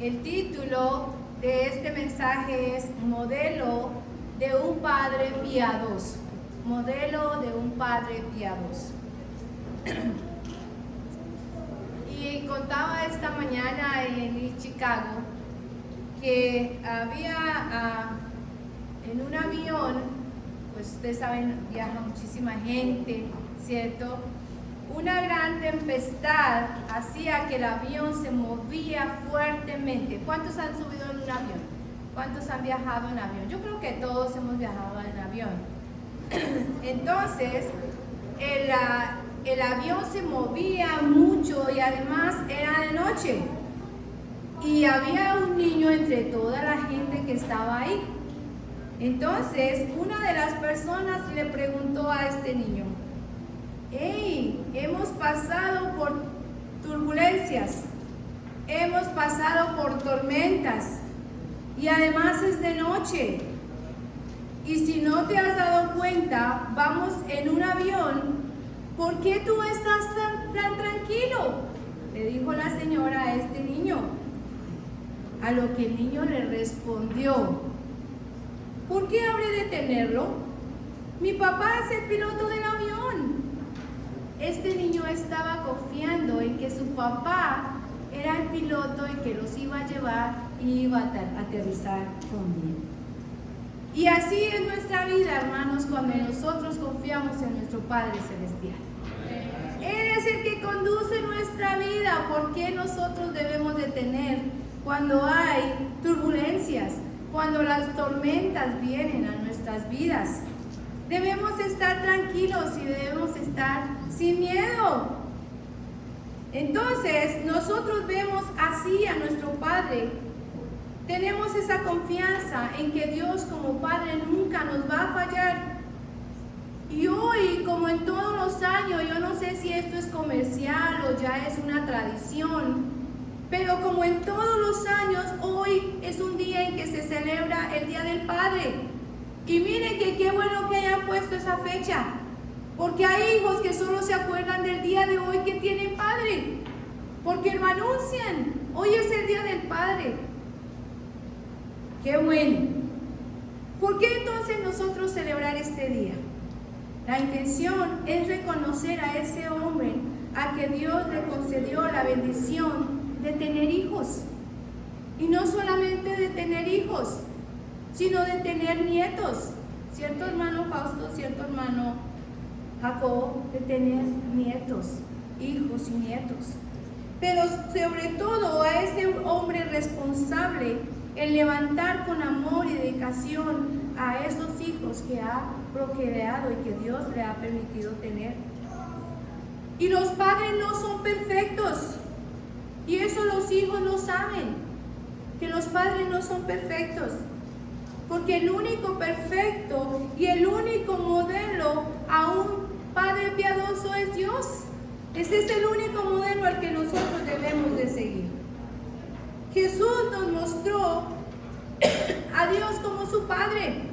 El título de este mensaje es Modelo de un Padre Piadoso. Modelo de un Padre Piadoso. Y contaba esta mañana en Chicago que había en un avión, pues ustedes saben, viaja muchísima gente, ¿cierto? Una gran tempestad hacía que el avión se movía fuertemente. ¿Cuántos han subido en un avión? ¿Cuántos han viajado en avión? Yo creo que todos hemos viajado en avión. Entonces, el avión se movía mucho y además era de noche. Y había un niño entre toda la gente que estaba ahí. Entonces, una de las personas le preguntó a este niño: hey, hemos pasado por turbulencias, hemos pasado por tormentas y además es de noche. Y si no te has dado cuenta, vamos en un avión, ¿por qué tú estás tan tranquilo?, le dijo la señora a este niño. A lo que el niño le respondió: ¿por qué habré de tenerlo? Mi papá es el piloto del avión. Este niño estaba confiando en que su papá era el piloto y que los iba a llevar y iba a aterrizar con bien. Y así es nuestra vida, hermanos, cuando nosotros confiamos en nuestro Padre Celestial. Él es el que conduce nuestra vida. ¿Por qué nosotros debemos de temer cuando hay turbulencias, cuando las tormentas vienen a nuestras vidas? Debemos estar tranquilos y debemos estar sin miedo. Entonces, nosotros vemos así a nuestro Padre. Tenemos esa confianza en que Dios como Padre nunca nos va a fallar. Y hoy, como en todos los años, yo no sé si esto es comercial o ya es una tradición, pero como en todos los años, hoy es un día en que se celebra el Día del Padre. Y miren que qué bueno que hayan puesto esa fecha, porque hay hijos que solo se acuerdan del día de hoy que tienen padre, porque lo anuncian. Hoy es el Día del Padre. ¡Qué bueno! ¿Por qué entonces nosotros celebrar este día? La intención es reconocer a ese hombre a que Dios le concedió la bendición de tener hijos. Y no solamente de tener hijos, sino de tener nietos. ¿Cierto, hermano Fausto? ¿Cierto, hermano Jacobo? De tener nietos, hijos y nietos. Pero sobre todo a ese hombre responsable en levantar con amor y dedicación a esos hijos que ha procreado y que Dios le ha permitido tener. Y los padres no son perfectos, y eso los hijos lo saben, que los padres no son perfectos, porque el único perfecto y el único modelo a un Padre piadoso es Dios. Ese es el único modelo al que nosotros debemos de seguir. Jesús nos mostró a Dios como su Padre.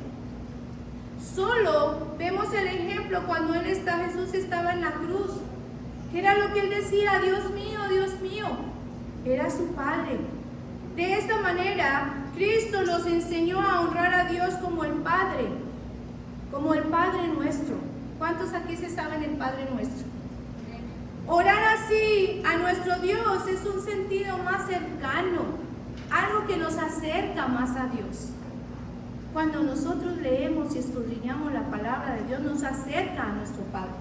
Solo vemos el ejemplo cuando Jesús estaba en la cruz. ¿Qué era lo que él decía? Dios mío, era su Padre. De esta manera, Cristo nos enseñó a honrar a Dios como el Padre nuestro. ¿Cuántos aquí se saben el Padre nuestro? Orar así a nuestro Dios es un sentido más cercano, algo que nos acerca más a Dios. Cuando nosotros leemos y escudriñamos la palabra de Dios, nos acerca a nuestro Padre.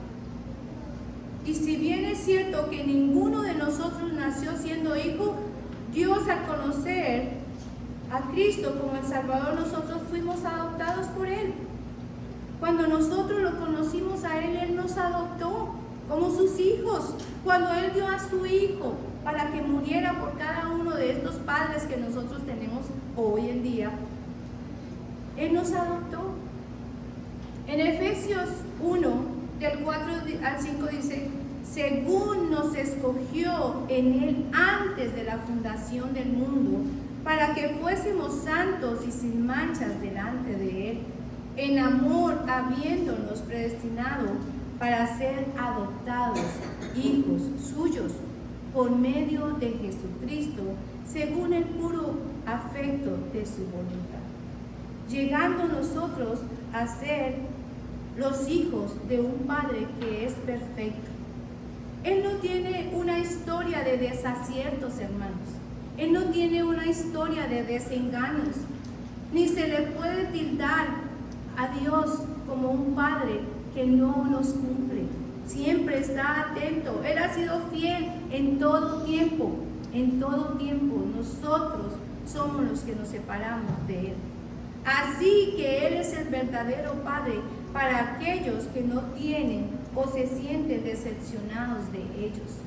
Y si bien es cierto que ninguno de nosotros nació siendo hijo, Dios, al conocer a Cristo como el Salvador, nosotros fuimos adoptados por Él. Cuando nosotros lo conocimos a Él, Él nos adoptó como sus hijos. Cuando Él dio a su Hijo para que muriera por cada uno de estos padres que nosotros tenemos hoy en día, Él nos adoptó. En Efesios 1, del 4 al 5 dice: según nos escogió en Él antes de la fundación del mundo, para que fuésemos santos y sin manchas delante de Él, en amor habiéndonos predestinado para ser adoptados hijos suyos por medio de Jesucristo, según el puro afecto de su voluntad, llegando nosotros a ser los hijos de un Padre que es perfecto. Él no tiene una historia de desaciertos, hermanos. Él no tiene una historia de desengaños. Ni se le puede tildar a Dios como un Padre que no nos cumple. Siempre está atento. Él ha sido fiel en todo tiempo. En todo tiempo. Nosotros somos los que nos separamos de Él. Así que Él es el verdadero Padre para aquellos que no tienen o se sienten decepcionados de ellos.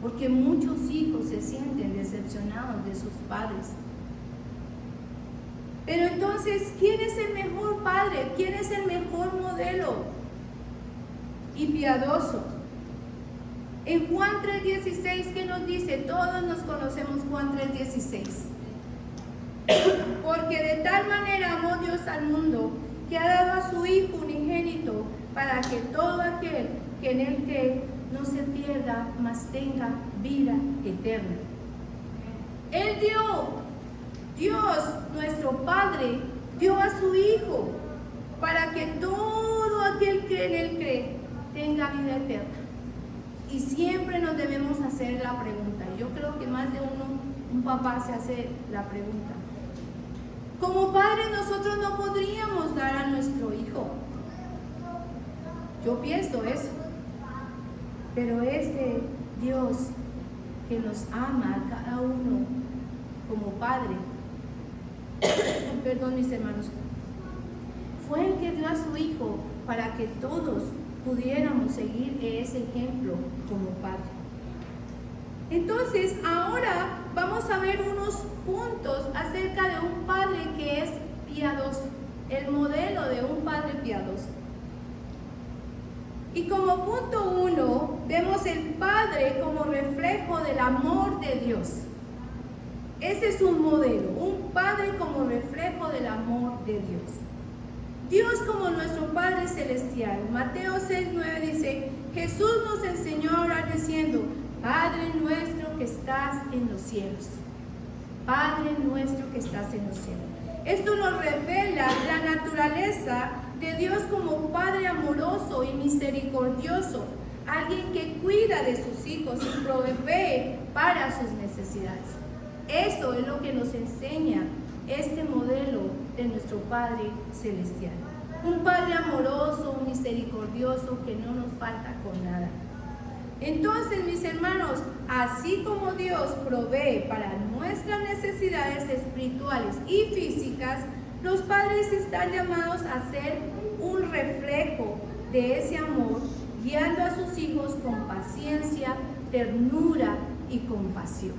Porque muchos hijos se sienten decepcionados de sus padres. Pero entonces, ¿quién es el mejor padre? ¿Quién es el mejor modelo y piadoso? En Juan 3:16, ¿qué nos dice? Todos nos conocemos Juan 3:16. Porque de tal manera amó Dios al mundo, que ha dado a su Hijo unigénito, para que todo aquel que en Él cree no se pierda, mas tenga vida eterna. Él Dios, nuestro Padre, dio a su Hijo, para que todo aquel que en Él cree tenga vida eterna. Y siempre nos debemos hacer la pregunta. Yo creo que más de un papá se hace la pregunta. Como padres nosotros no podríamos dar a nuestro hijo. Yo pienso eso. Pero ese Dios que nos ama a cada uno como Padre, perdón mis hermanos, fue el que dio a su Hijo para que todos pudiéramos seguir ese ejemplo como Padre. Entonces, ahora vamos a ver unos puntos acerca de un Padre que es piadoso, el modelo de un Padre piadoso. Y como punto 1, vemos el Padre como reflejo del amor de Dios. Ese es un modelo, un Padre como reflejo del amor de Dios. Dios como nuestro Padre Celestial. Mateo 6:9 dice, Jesús nos enseñó a orar diciendo, Padre nuestro que estás en los cielos. Padre nuestro que estás en los cielos. Esto nos revela la naturaleza de Dios como Padre amoroso y misericordioso, alguien que cuida de sus hijos y provee para sus necesidades. Eso es lo que nos enseña este modelo de nuestro Padre Celestial. Un Padre amoroso, misericordioso, que no nos falta con nada. Entonces, mis hermanos, así como Dios provee para nuestras necesidades espirituales y físicas, los padres están llamados a ser un reflejo de ese amor, guiando a sus hijos con paciencia, ternura y compasión.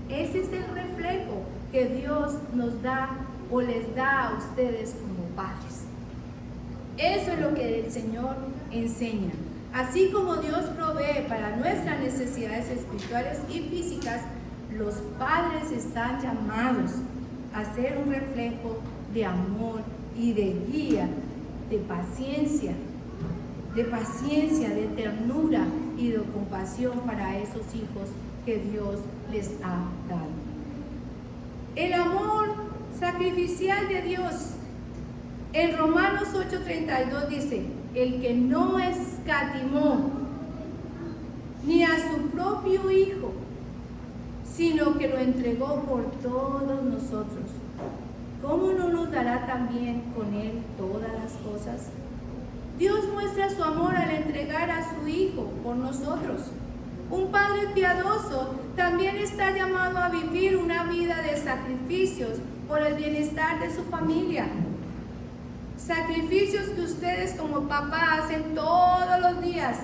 Ese es el reflejo que Dios nos da o les da a ustedes como padres. Eso es lo que el Señor enseña. Así como Dios provee para nuestras necesidades espirituales y físicas, los padres están llamados a ser un reflejo de amor y de guía, de paciencia, de ternura y de compasión para esos hijos que Dios les ha dado. El amor sacrificial de Dios. En Romanos 8:32 dice, el que no escatimó ni a su propio Hijo, sino que lo entregó por todos nosotros, ¿cómo no nos dará también con Él todas las cosas? Dios muestra su amor al entregar a su Hijo por nosotros. Un padre piadoso también está llamado a vivir una vida de sacrificios por el bienestar de su familia. Sacrificios que ustedes como papá hacen todos los días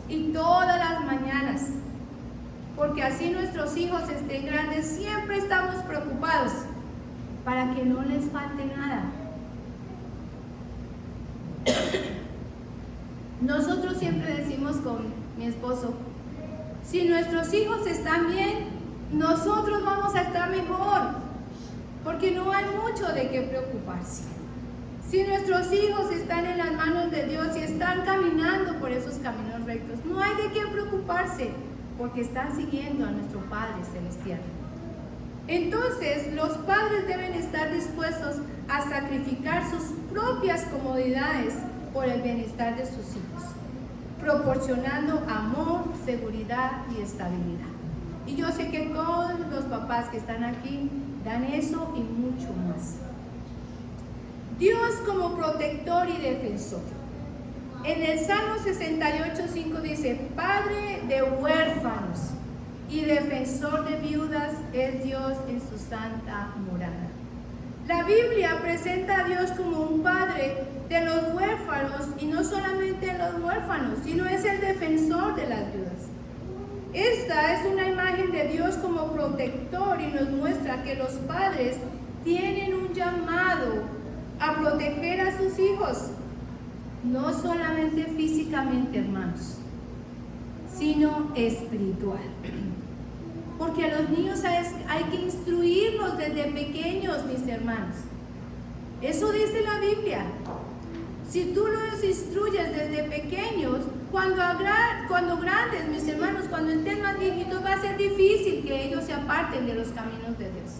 y todas las mañanas. Porque así nuestros hijos estén grandes, siempre estamos preocupados para que no les falte nada. Nosotros siempre decimos con mi esposo, si nuestros hijos están bien, nosotros vamos a estar mejor, porque no hay mucho de qué preocuparse. Si nuestros hijos están en las manos de Dios y están caminando por esos caminos rectos, no hay de qué preocuparse, porque están siguiendo a nuestro Padre Celestial. Entonces, los padres deben estar dispuestos a sacrificar sus propias comodidades por el bienestar de sus hijos, proporcionando amor, seguridad y estabilidad. Y yo sé que todos los papás que están aquí dan eso y mucho más. Dios como protector y defensor. En el Salmo 68:5 dice: Padre de huérfanos y defensor de viudas es Dios en su santa morada. La Biblia presenta a Dios como un padre de los huérfanos, y no solamente de los huérfanos, sino es el defensor de las viudas. Esta es una imagen de Dios como protector y nos muestra que los padres tienen un llamado a proteger a sus hijos, no solamente físicamente, hermanos, sino espiritual. Porque a los niños hay que instruirlos desde pequeños, mis hermanos. Eso dice la Biblia. Si tú los instruyes desde pequeños, cuando grandes, mis hermanos, cuando estén más viejitos, va a ser difícil que ellos se aparten de los caminos de Dios.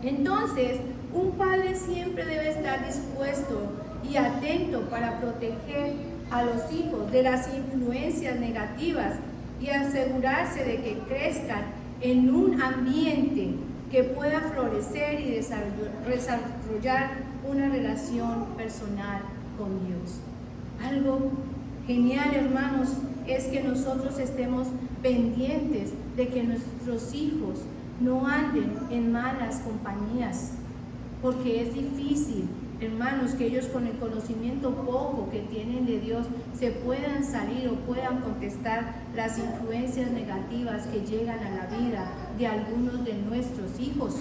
Entonces, un padre siempre debe estar dispuesto y atento para proteger a los hijos de las influencias negativas y asegurarse de que crezcan en un ambiente que pueda florecer y desarrollar una relación personal con Dios. Algo genial, hermanos, es que nosotros estemos pendientes de que nuestros hijos no anden en malas compañías, porque es difícil, hermanos, que ellos con el conocimiento poco que tienen de Dios se puedan salir o puedan contestar las influencias negativas que llegan a la vida de algunos de nuestros hijos.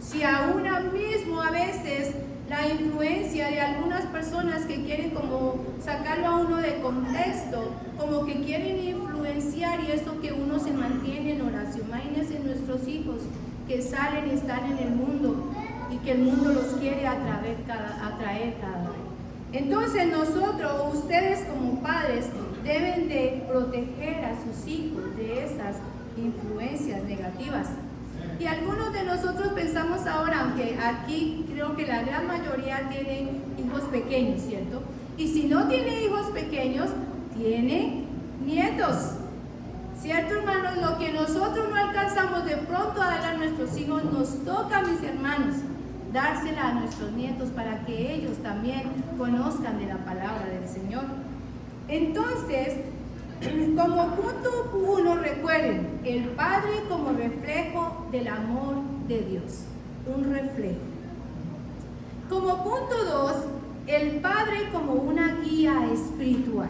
Si aún mismo a veces la influencia de algunas personas que quieren como sacarlo a uno de contexto, como que quieren influenciar, y eso que uno se mantiene en oración. Imagínense nuestros hijos que salen y están en el mundo y que el mundo los quiere atraer cada vez. Entonces nosotros, ustedes como padres, deben de proteger a sus hijos de esas influencias negativas. Y algunos de nosotros pensamos ahora, aunque aquí creo que la gran mayoría tienen hijos pequeños, ¿cierto? Y si no tiene hijos pequeños, tiene nietos. ¿Cierto, hermanos? Lo que nosotros no alcanzamos de pronto a darle a nuestros hijos, nos toca, mis hermanos, dársela a nuestros nietos para que ellos también conozcan de la palabra del Señor. Entonces, como punto 1, recuerden, el Padre como reflejo del amor de Dios, un reflejo. Como punto 2, el Padre como una guía espiritual.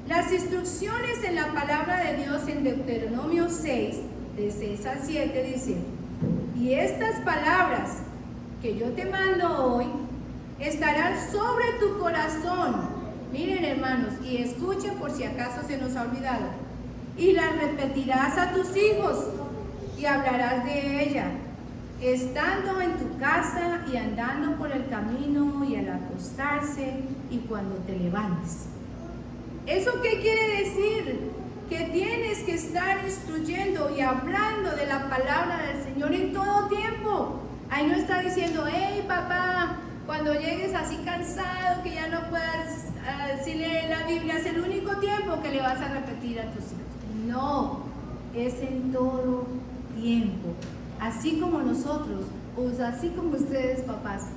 Las instrucciones en la palabra de Dios en Deuteronomio 6, de 6 a 7, dicen: y estas palabras que yo te mando hoy estarán sobre tu corazón. Miren, hermanos, y escuchen por si acaso se nos ha olvidado. Y las repetirás a tus hijos y hablarás de ella, estando en tu casa y andando por el camino y al acostarse y cuando te levantes. ¿Eso qué quiere decir? Que tienes que estar instruyendo y hablando de la palabra del Señor en todo tiempo. Ahí no está diciendo: hey papá, cuando llegues así cansado que ya no puedas si leer la Biblia, es el único tiempo que le vas a repetir a tus hijos. No, es en todo tiempo. Así como nosotros, o así como ustedes, papás,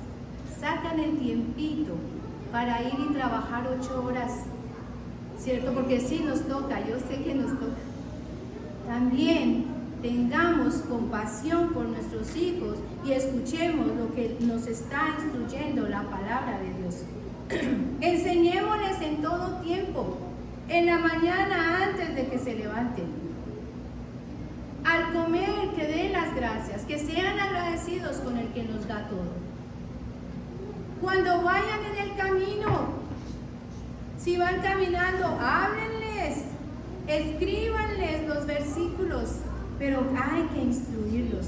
sacan el tiempito para ir y trabajar 8 horas, ¿cierto? Porque sí nos toca, yo sé que nos toca. También tengamos compasión por nuestros hijos y escuchemos lo que nos está instruyendo la palabra de Dios. Enseñémosles en todo tiempo, en la mañana antes de que se levanten, al comer que den las gracias, que sean agradecidos con el que nos da todo. Cuando vayan en el camino, si van caminando, háblenles, escríbanles los versículos, pero hay que instruirlos.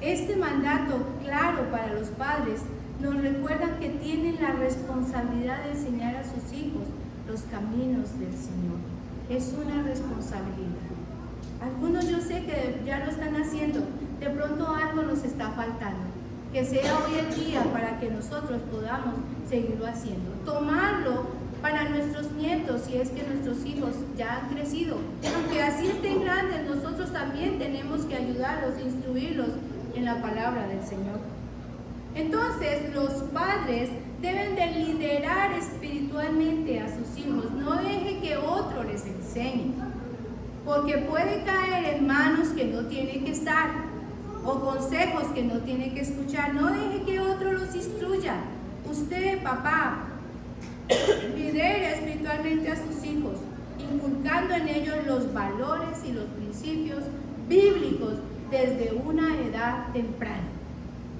Este mandato claro para los padres nos recuerda que tienen la responsabilidad de enseñar a sus hijos los caminos del Señor. es una responsabilidad. Algunos yo sé que ya lo están haciendo, de pronto algo nos está faltando. Que sea hoy el día para que nosotros podamos seguirlo haciendo. Tomarlo para nuestros nietos, si es que nuestros hijos ya han crecido. Aunque así estén grandes, nosotros también tenemos que ayudarlos, instruirlos en la palabra del Señor. Entonces, los padres deben de liderar espiritualmente a sus hijos. No deje que otro les enseñe, porque puede caer en manos que no tiene que estar, o consejos que no tiene que escuchar. No deje que otro los instruya. Usted, papá, lidere espiritualmente a sus hijos, inculcando en ellos los valores y los principios bíblicos desde una edad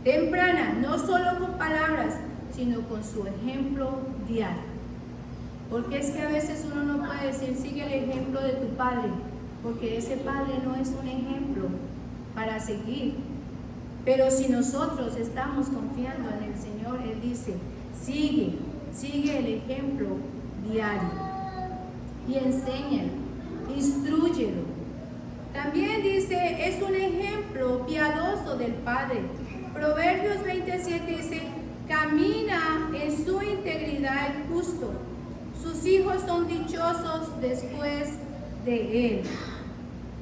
temprana, no solo con palabras, sino con su ejemplo diario. Porque es que a veces uno no puede decir, sigue el ejemplo de tu padre, porque ese padre no es un ejemplo para seguir. Pero si nosotros estamos confiando en el Señor, Él dice, sigue el ejemplo diario y enséñalo, instrúyelo. También dice, es un ejemplo piadoso del Padre. Proverbios 27 dice, camina en su integridad el justo. Sus hijos son dichosos después de él.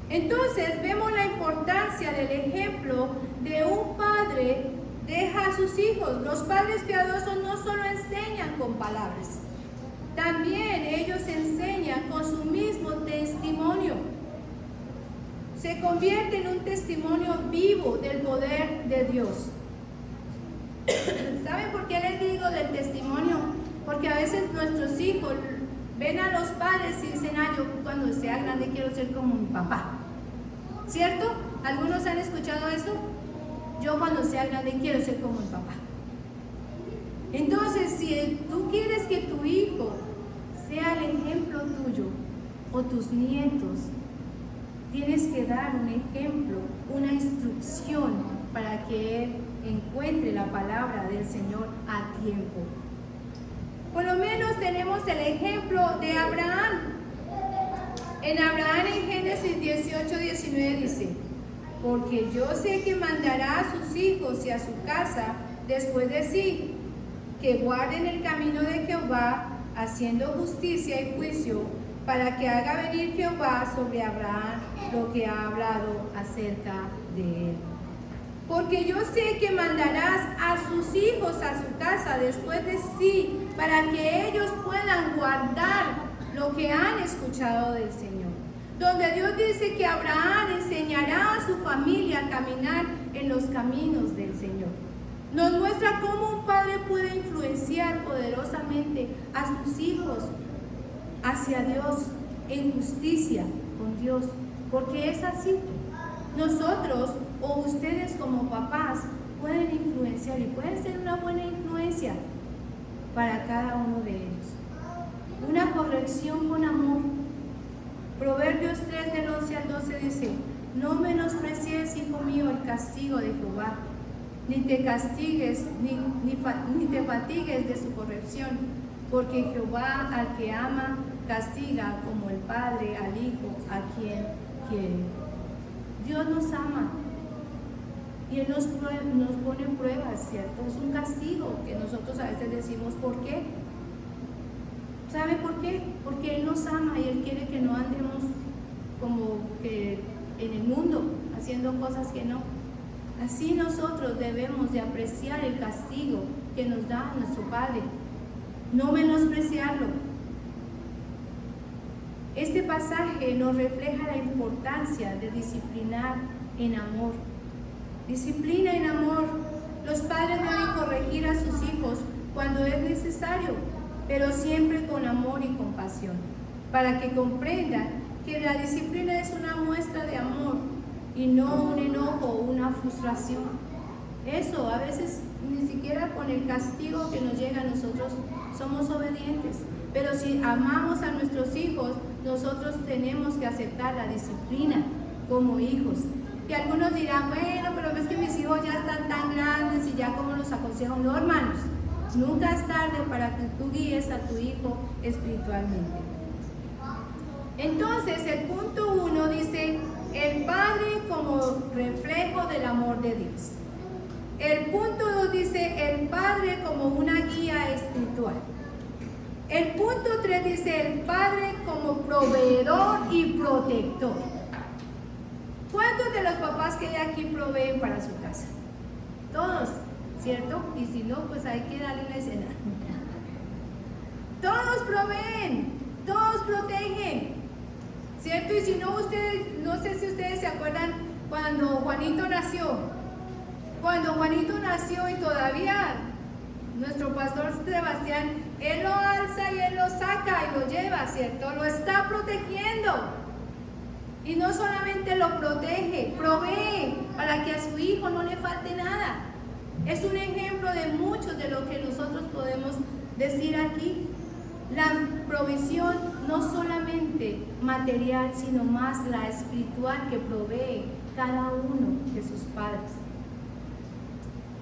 Entonces vemos la importancia del ejemplo de un padre deja a sus hijos. Los padres piadosos no solo enseñan con palabras, también ellos enseñan con su mismo testimonio. Se convierte en un testimonio vivo del poder de Dios. ¿Saben por qué les digo del testimonio? Porque a veces nuestros hijos ven a los padres y dicen, yo cuando sea grande quiero ser como mi papá. ¿Cierto? ¿Algunos han escuchado eso? Yo cuando sea grande quiero ser como mi papá. Entonces, si tú quieres que tu hijo sea el ejemplo tuyo o tus nietos, tienes que dar un ejemplo, una instrucción para que él encuentre la palabra del Señor a tiempo. Por lo menos tenemos el ejemplo de Abraham. En Abraham, en Génesis 18:19 dice, porque yo sé que mandará a sus hijos y a su casa después de sí, que guarden el camino de Jehová, haciendo justicia y juicio, para que haga venir Jehová sobre Abraham lo que ha hablado acerca de él. Porque yo sé que mandarás a sus hijos a su casa después de sí, para que ellos puedan guardar lo que han escuchado del Señor. Donde Dios dice que Abraham enseñará a su familia a caminar en los caminos del Señor. Nos muestra cómo un padre puede influenciar poderosamente a sus hijos hacia Dios en justicia con Dios, porque es así. Nosotros o ustedes como papás pueden influenciar y pueden ser una buena influencia para cada uno de ellos. Una corrección con amor. Proverbios 3 del 11 al 12 dice, no menosprecies, hijo mío, el castigo de Jehová, ni te castigues, ni te fatigues de su corrección, porque Jehová al que ama castiga como el padre al hijo a quien quiere. Dios nos ama y Él nos pone pruebas, ¿cierto? Es un castigo que nosotros a veces decimos, ¿por qué? ¿Sabe por qué? Porque Él nos ama y Él quiere que no andemos como que en el mundo, haciendo cosas que no. Así nosotros debemos de apreciar el castigo que nos da nuestro Padre, no menospreciarlo. Este pasaje nos refleja la importancia de disciplinar en amor. Disciplina en amor. Los padres deben corregir a sus hijos cuando es necesario, pero siempre con amor y compasión, para que comprendan que la disciplina es una muestra de amor y no un enojo o una frustración. Eso, a veces ni siquiera con el castigo que nos llega a nosotros somos obedientes, pero si amamos a nuestros hijos, nosotros tenemos que aceptar la disciplina como hijos. Y algunos dirán, bueno, pero es que mis hijos ya están tan grandes y ya como los aconsejo. No, hermanos, nunca es tarde para que tú guíes a tu hijo espiritualmente. Entonces, el punto 1 dice, el Padre como reflejo del amor de Dios. El punto 2 dice, el Padre como una guía espiritual. El punto 3 dice, el Padre como proveedor y protector. ¿Cuántos de los papás que hay aquí proveen para su casa? Todos, ¿cierto? Y si no, pues hay que darle una escena. Todos proveen, todos protegen, ¿cierto? Y si no, ustedes, no sé si ustedes se acuerdan cuando Juanito nació. Cuando Juanito nació y todavía nuestro pastor Sebastián, él lo alza y él lo saca y lo lleva, ¿cierto? Lo está protegiendo. Y no solamente lo protege, provee para que a su hijo no le falte nada. Es un ejemplo de muchos de lo que nosotros podemos decir aquí. La provisión no solamente material, sino más la espiritual que provee cada uno de sus padres.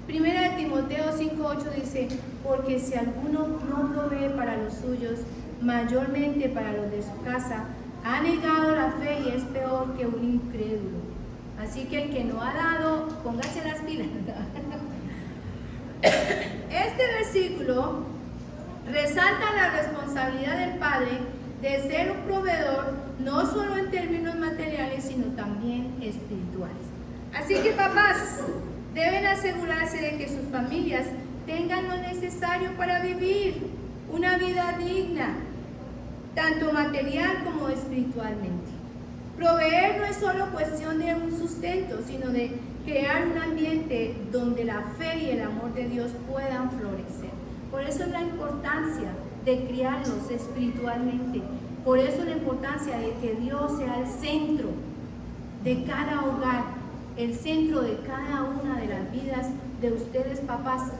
Primera de Timoteo 5:8 dice, porque si alguno no provee para los suyos, mayormente para los de su casa, ha negado la fe y es peor que un incrédulo. Así que el que no ha dado, póngase las pilas. Este versículo resalta la responsabilidad del Padre de ser un proveedor, no solo en términos materiales, sino también espirituales. Así que papás, deben asegurarse de que sus familias tengan lo necesario para vivir una vida digna, tanto material como espiritualmente. Proveer no es solo cuestión de un sustento, sino de crear un ambiente donde la fe y el amor de Dios puedan florecer. Por eso es la importancia de criarlos espiritualmente. Por eso la importancia de que Dios sea el centro de cada hogar, el centro de cada una de las vidas de ustedes papás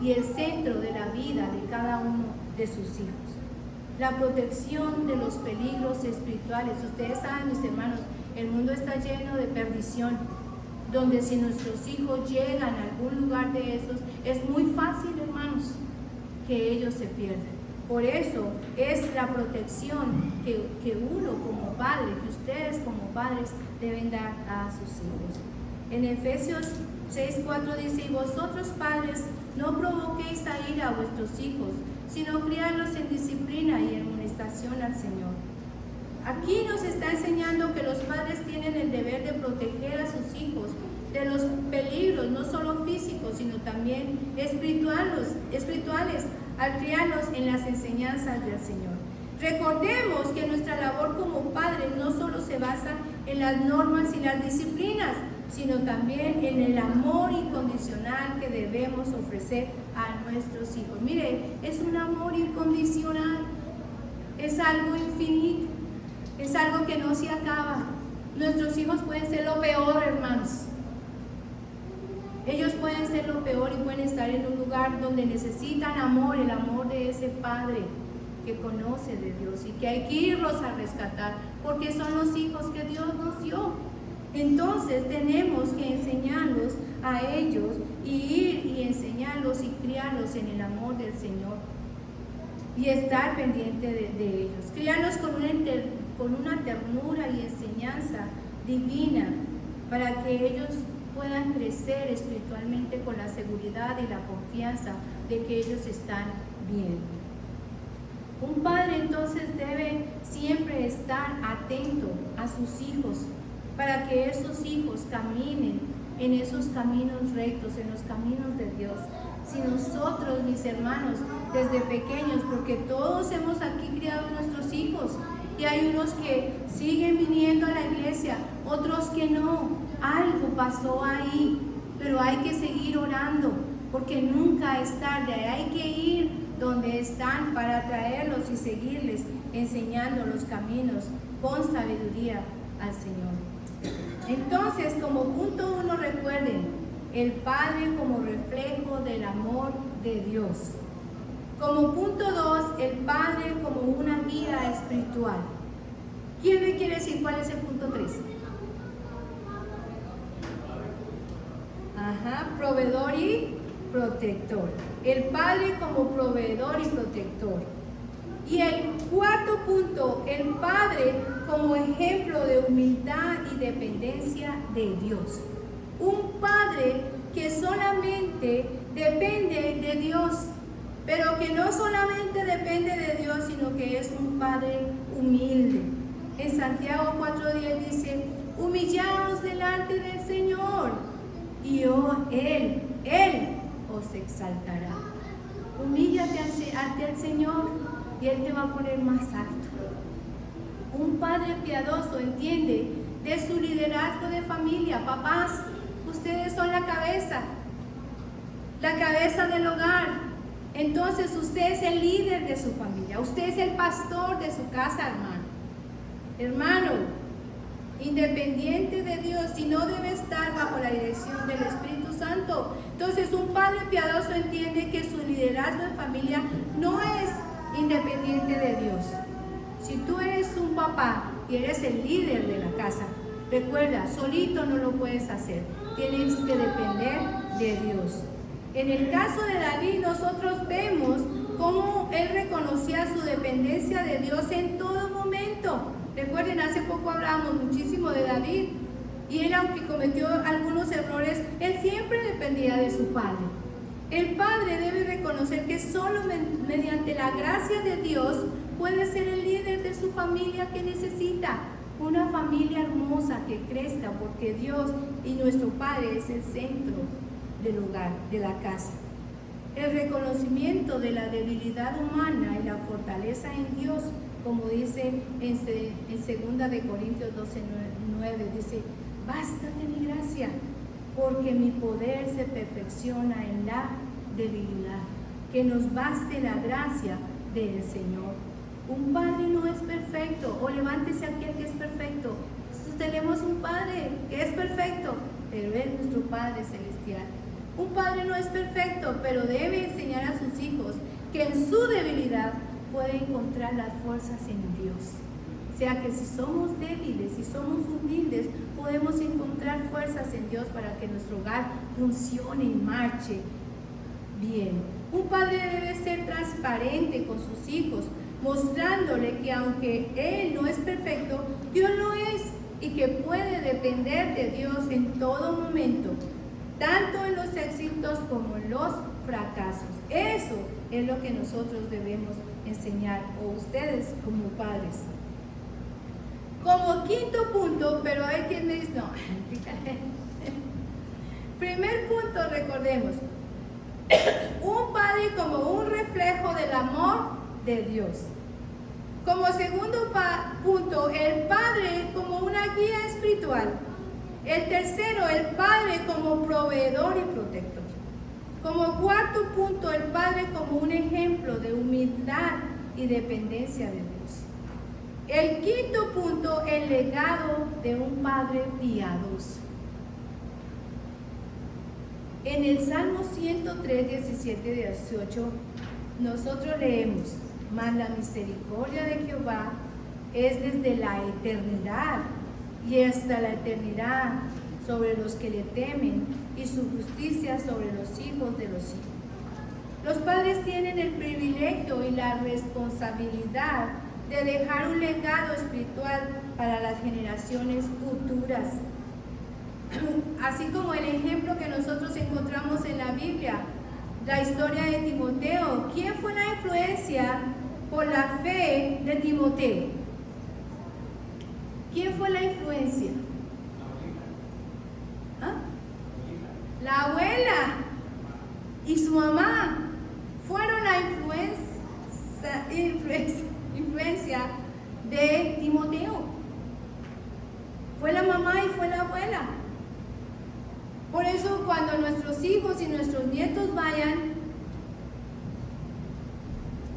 y el centro de la vida de cada uno de sus hijos. La protección de los peligros espirituales. Ustedes saben, mis hermanos, el mundo está lleno de perdición, donde si nuestros hijos llegan a algún lugar de esos, es muy fácil, hermanos, que ellos se pierdan. Por eso es la protección que uno como padre, que ustedes como padres deben dar a sus hijos. En Efesios 6:4 dice, y vosotros padres, no provoquéis a ira a vuestros hijos, sino criarlos en disciplina y en amonestación al Señor. Aquí nos está enseñando que los padres tienen el deber de proteger a sus hijos de los peligros, no solo físicos, sino también espirituales, al criarlos en las enseñanzas del Señor. Recordemos que nuestra labor como padres no solo se basa en las normas y las disciplinas, sino también en el amor incondicional que debemos ofrecer a nuestros hijos. Mire, es un amor incondicional, es algo infinito, es algo que no se acaba. Nuestros hijos pueden ser lo peor, hermanos. Ellos pueden ser lo peor y pueden estar en un lugar donde necesitan amor, el amor de ese Padre que conoce de Dios y que hay que irlos a rescatar, porque son los hijos que Dios nos dio. Entonces tenemos que enseñarlos a ellos y ir y enseñarlos y criarlos en el amor del Señor y estar pendiente de ellos. Criarlos con una ternura y enseñanza divina para que ellos puedan crecer espiritualmente con la seguridad y la confianza de que ellos están bien. Un padre entonces debe siempre estar atento a sus hijos para que esos hijos caminen en esos caminos rectos, en los caminos de Dios. Si nosotros, mis hermanos, desde pequeños, porque todos hemos aquí criado a nuestros hijos, y hay unos que siguen viniendo a la iglesia, otros que no, algo pasó ahí, pero hay que seguir orando, porque nunca es tarde, hay que ir donde están para traerlos y seguirles enseñando los caminos con sabiduría al Señor. Entonces, como punto 1, recuerden, el Padre como reflejo del amor de Dios. Como punto 2, el Padre como una guía espiritual. ¿Quién me quiere decir cuál es el punto 3? Proveedor y protector. El Padre como proveedor y protector. Y el cuarto punto, el padre como ejemplo de humildad y dependencia de Dios. Un padre que solamente depende de Dios, pero que no solamente depende de Dios, sino que es un padre humilde. En Santiago 4:10 dice: humillaos delante del Señor y Él os exaltará. Humíllate ante el Señor y Él te va a poner más alto. Un padre piadoso entiende de su liderazgo de familia. Papás, ustedes son la cabeza del hogar. Entonces usted es el líder de su familia, usted es el pastor de su casa, hermano, independiente de Dios, y no debe estar bajo la dirección del Espíritu Santo. Entonces un padre piadoso entiende que su liderazgo en familia no es independiente de Dios. Si tú eres un papá y eres el líder de la casa, recuerda, solito no lo puedes hacer, tienes que depender de Dios. En el caso de David, nosotros vemos cómo él reconocía su dependencia de Dios en todo momento. Recuerden, hace poco hablábamos muchísimo de David, y él, aunque cometió algunos errores, él siempre dependía de su padre. El padre debe reconocer que solo mediante la gracia de Dios puede ser el líder de su familia que necesita. Una familia hermosa que crezca, porque Dios y nuestro Padre es el centro del hogar, de la casa. El reconocimiento de la debilidad humana y la fortaleza en Dios, como dice en 2 de Corintios 12:9, dice: bástate mi gracia, porque mi poder se perfecciona en la debilidad. Que nos baste la gracia del Señor. Un padre no es perfecto, o levántese aquel que es perfecto. Nosotros tenemos un padre que es perfecto, pero es nuestro Padre celestial. Un padre no es perfecto, pero debe enseñar a sus hijos que en su debilidad puede encontrar las fuerzas en Dios. O sea que si somos débiles, si somos humildes, podemos encontrar fuerzas en Dios para que nuestro hogar funcione y marche bien. Un padre debe ser transparente con sus hijos, mostrándole que aunque él no es perfecto, Dios lo es, y que puede depender de Dios en todo momento, tanto en los éxitos como en los fracasos. Eso es lo que nosotros debemos enseñar, o ustedes como padres. Como quinto punto, pero hay quien me dice, no, primer punto, recordemos, un padre como un reflejo del amor de Dios. Como segundo punto, el padre como una guía espiritual. El tercero, el padre como proveedor y protector. Como cuarto punto, el padre como un ejemplo de humildad y dependencia de Dios. El quinto punto, el legado de un padre piadoso. En el Salmo 103, 17, 18, nosotros leemos: mas la misericordia de Jehová es desde la eternidad y hasta la eternidad sobre los que le temen, y su justicia sobre los hijos de los hijos. Los padres tienen el privilegio y la responsabilidad de dejar un legado espiritual para las generaciones futuras. Así como el ejemplo que nosotros encontramos en la Biblia, la historia de Timoteo. ¿Quién fue la influencia por la fe de Timoteo? ¿Quién fue la influencia? ¿Ah? La abuela y su mamá fueron la influencia de Timoteo. Fue la mamá y fue la abuela. Por eso cuando nuestros hijos y nuestros nietos vayan,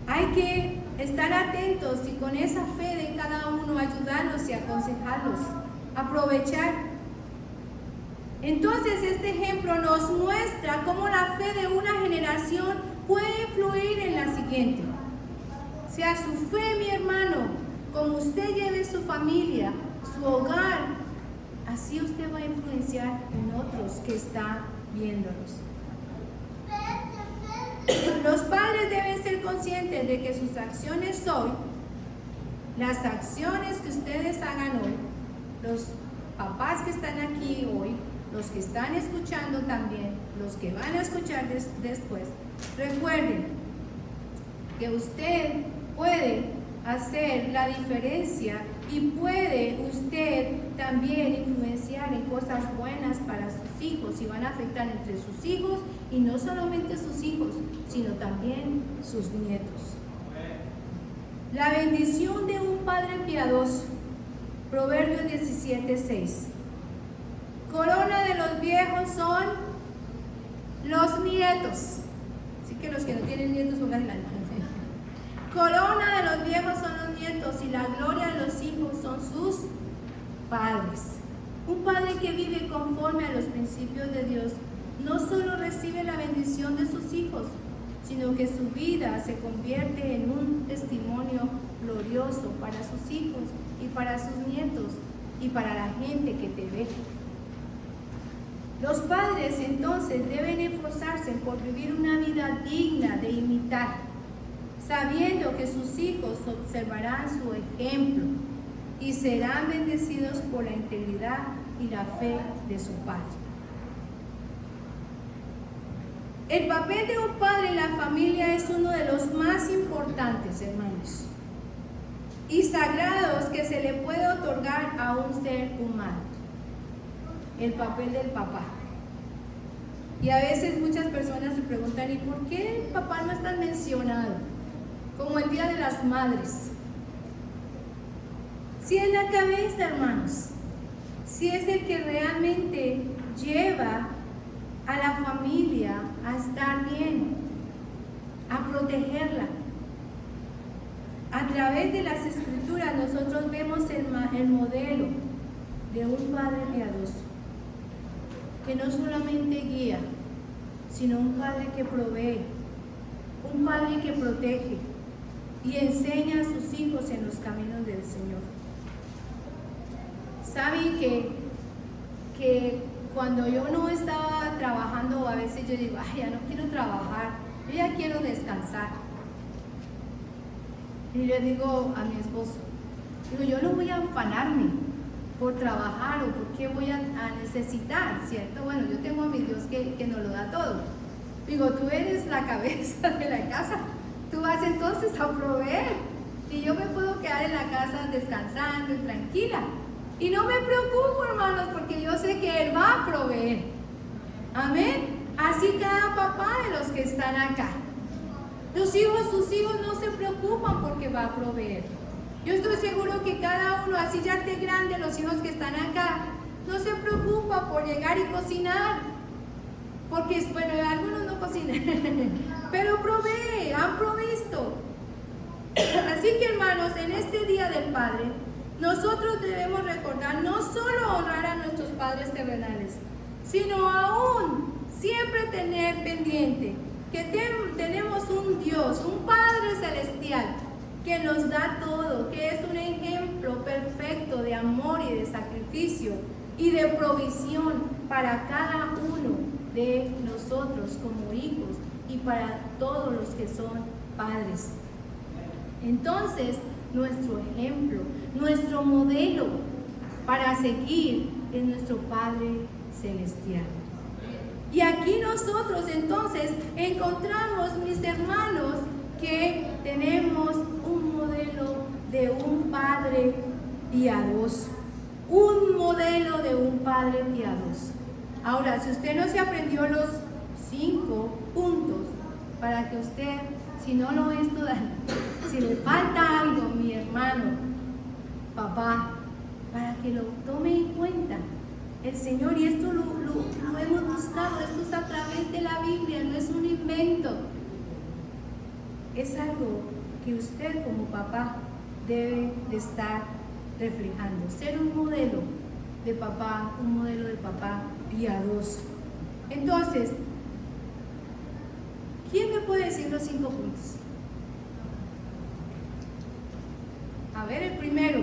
hay que estar atentos y con esa fe de cada uno ayudarlos y aconsejarlos, aprovechar. Entonces este ejemplo nos muestra cómo la fe de una generación puede influir en la siguiente. O sea, su fe, mi hermano, como usted lleve su familia, su hogar, así usted va a influenciar en otros que están viéndolos. Los padres deben ser conscientes de que sus acciones hoy, las acciones que ustedes hagan hoy, los papás que están aquí hoy, los que están escuchando también, los que van a escuchar después, recuerden que usted puede hacer la diferencia y puede usted también influenciar en cosas buenas para sus hijos y van a afectar entre sus hijos y no solamente sus hijos, sino también sus nietos. La bendición de un padre piadoso, Proverbios 17:6. Corona de los viejos son los nietos. Así que los que no tienen nietos pongan la mano. Corona de los viejos son los nietos y la gloria de los hijos son sus padres. Un padre que vive conforme a los principios de Dios no solo recibe la bendición de sus hijos, sino que su vida se convierte en un testimonio glorioso para sus hijos y para sus nietos y para la gente que te ve. Los padres entonces deben esforzarse por vivir una vida digna de imitar, sabiendo que sus hijos observarán su ejemplo y serán bendecidos por la integridad y la fe de su padre. El papel de un padre en la familia es uno de los más importantes, hermanos, y sagrados que se le puede otorgar a un ser humano. El papel del papá. Y a veces muchas personas se preguntan, ¿y por qué el papá no está mencionado? Como el Día de las Madres. Si es la cabeza, hermanos, si es el que realmente lleva a la familia a estar bien, a protegerla. A través de las Escrituras nosotros vemos el modelo de un padre piadoso, que no solamente guía, sino un padre que provee, un padre que protege y enseña a sus hijos en los caminos del Señor. ¿Saben que cuando yo no estaba trabajando, a veces yo digo, ay, ya no quiero trabajar, yo ya quiero descansar? Y le digo a mi esposo, digo, yo no voy a afanarme por trabajar o porque voy a necesitar, ¿cierto? Bueno, yo tengo a mi Dios que nos lo da todo. Digo, tú eres la cabeza de la casa, tú vas entonces a proveer y yo me puedo quedar en la casa descansando y tranquila. Y no me preocupo, hermanos, porque yo sé que Él va a proveer. Amén. Así cada papá de los que están acá. Sus hijos no se preocupan porque va a proveer. Yo estoy seguro que cada uno, así ya esté grande, los hijos que están acá, no se preocupa por llegar y cocinar. Porque, bueno, algunos no cocinan, pero provee, han provisto. Así que, hermanos, en este Día del Padre, nosotros debemos recordar no solo honrar a nuestros padres terrenales, sino aún siempre tener pendiente que tenemos un Dios, un Padre Celestial, que nos da todo, que es un ejemplo perfecto de amor y de sacrificio y de provisión para cada uno de nosotros como hijos y para todos los que son padres. Entonces, nuestro ejemplo, nuestro modelo para seguir es nuestro Padre Celestial. Y aquí nosotros entonces encontramos, mis hermanos, que tenemos un modelo de un Padre piadoso. Un modelo de un Padre piadoso. Ahora, si usted no se aprendió los 5 puntos, para que usted, si no lo es todavía, si le falta algo, mi hermano, papá, para que lo tome en cuenta el Señor, y esto lo hemos buscado, esto es a través de la Biblia, no es un invento, es algo que usted como papá debe de estar reflejando, ser un modelo de papá, un modelo de papá piadoso. Entonces, ¿quién me puede decir los 5 puntos? A ver, el primero.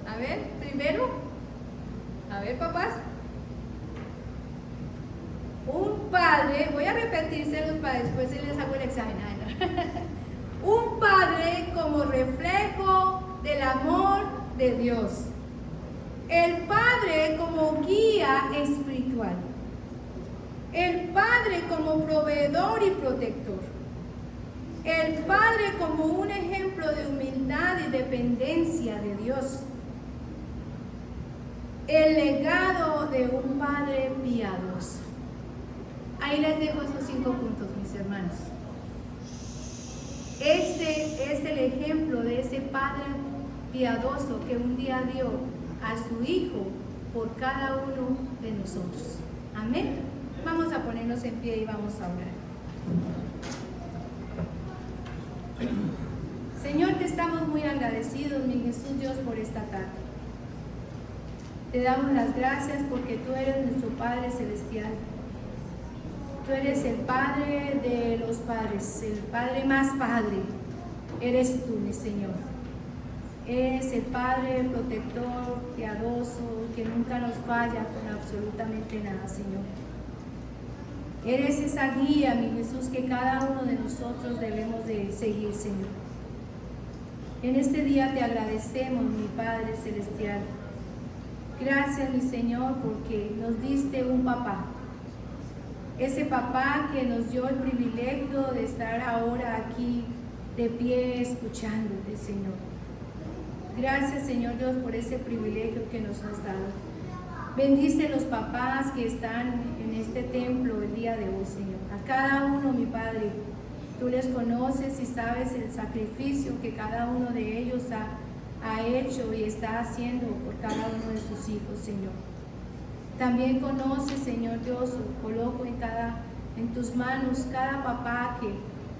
A ver, primero. A ver, papás. padre, voy a repetírselos para después les hago el examen. Un padre como reflejo del amor de Dios. El padre como guía espiritual. El padre como proveedor y protector. El padre como un ejemplo de humildad y dependencia de Dios. El legado de un padre piadoso. Ahí les dejo esos 5 puntos, mis hermanos. Este es el ejemplo de ese padre piadoso que un día dio a su hijo por cada uno de nosotros. Amén. Vamos a ponernos en pie y vamos a orar. Señor, te estamos muy agradecidos, mi Jesús Dios, por esta tarde. Te damos las gracias porque tú eres nuestro Padre Celestial. Tú eres el Padre de los padres, el Padre más Padre. Eres tú, mi Señor. Eres el Padre protector, piadoso, que nunca nos falla con absolutamente nada, Señor. Eres esa guía, mi Jesús, que cada uno de nosotros debemos de seguir, Señor. En este día te agradecemos, mi Padre Celestial. Gracias, mi Señor, porque nos diste un papá. Ese papá que nos dio el privilegio de estar ahora aquí de pie escuchándote, Señor. Gracias, Señor Dios, por ese privilegio que nos has dado. Bendice los papás que están en este templo el día de hoy, Señor. A cada uno, mi Padre, tú les conoces y sabes el sacrificio que cada uno de ellos ha hecho y está haciendo por cada uno de sus hijos, Señor. También conoces, Señor Dios, coloco en tus manos cada papá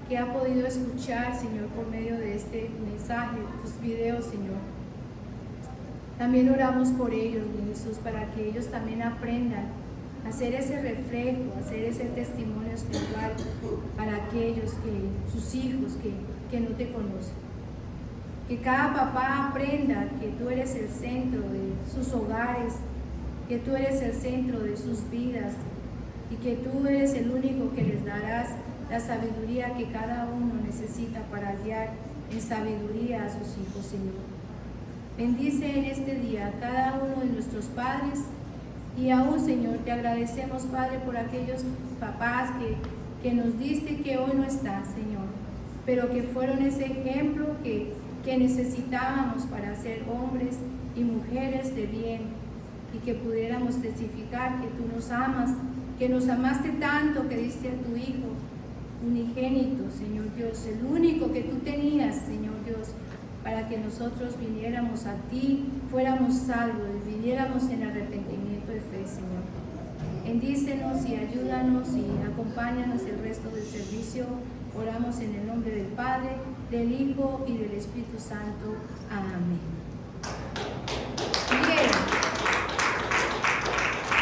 que ha podido escuchar, Señor, por medio de este mensaje, tus videos, Señor. También oramos por ellos, mi Jesús, para que ellos también aprendan a hacer ese reflejo, a hacer ese testimonio espiritual para aquellos sus hijos que no te conocen. Que cada papá aprenda que tú eres el centro de sus hogares, que tú eres el centro de sus vidas y que tú eres el único que les darás la sabiduría que cada uno necesita para guiar en sabiduría a sus hijos, Señor. Bendice en este día a cada uno de nuestros padres y aún, Señor, te agradecemos, Padre, por aquellos papás que nos diste que hoy no están, Señor, pero que fueron ese ejemplo que necesitábamos para ser hombres y mujeres de bien y que pudiéramos testificar que tú nos amas, que nos amaste tanto que diste a tu Hijo unigénito, Señor Dios, el único que tú tenías, Señor Dios, para que nosotros viniéramos a ti, fuéramos salvos, viniéramos en arrepentimiento de fe, Señor. Bendícenos y ayúdanos y acompáñanos el resto del servicio. Oramos en el nombre del Padre, del Hijo y del Espíritu Santo. Amén.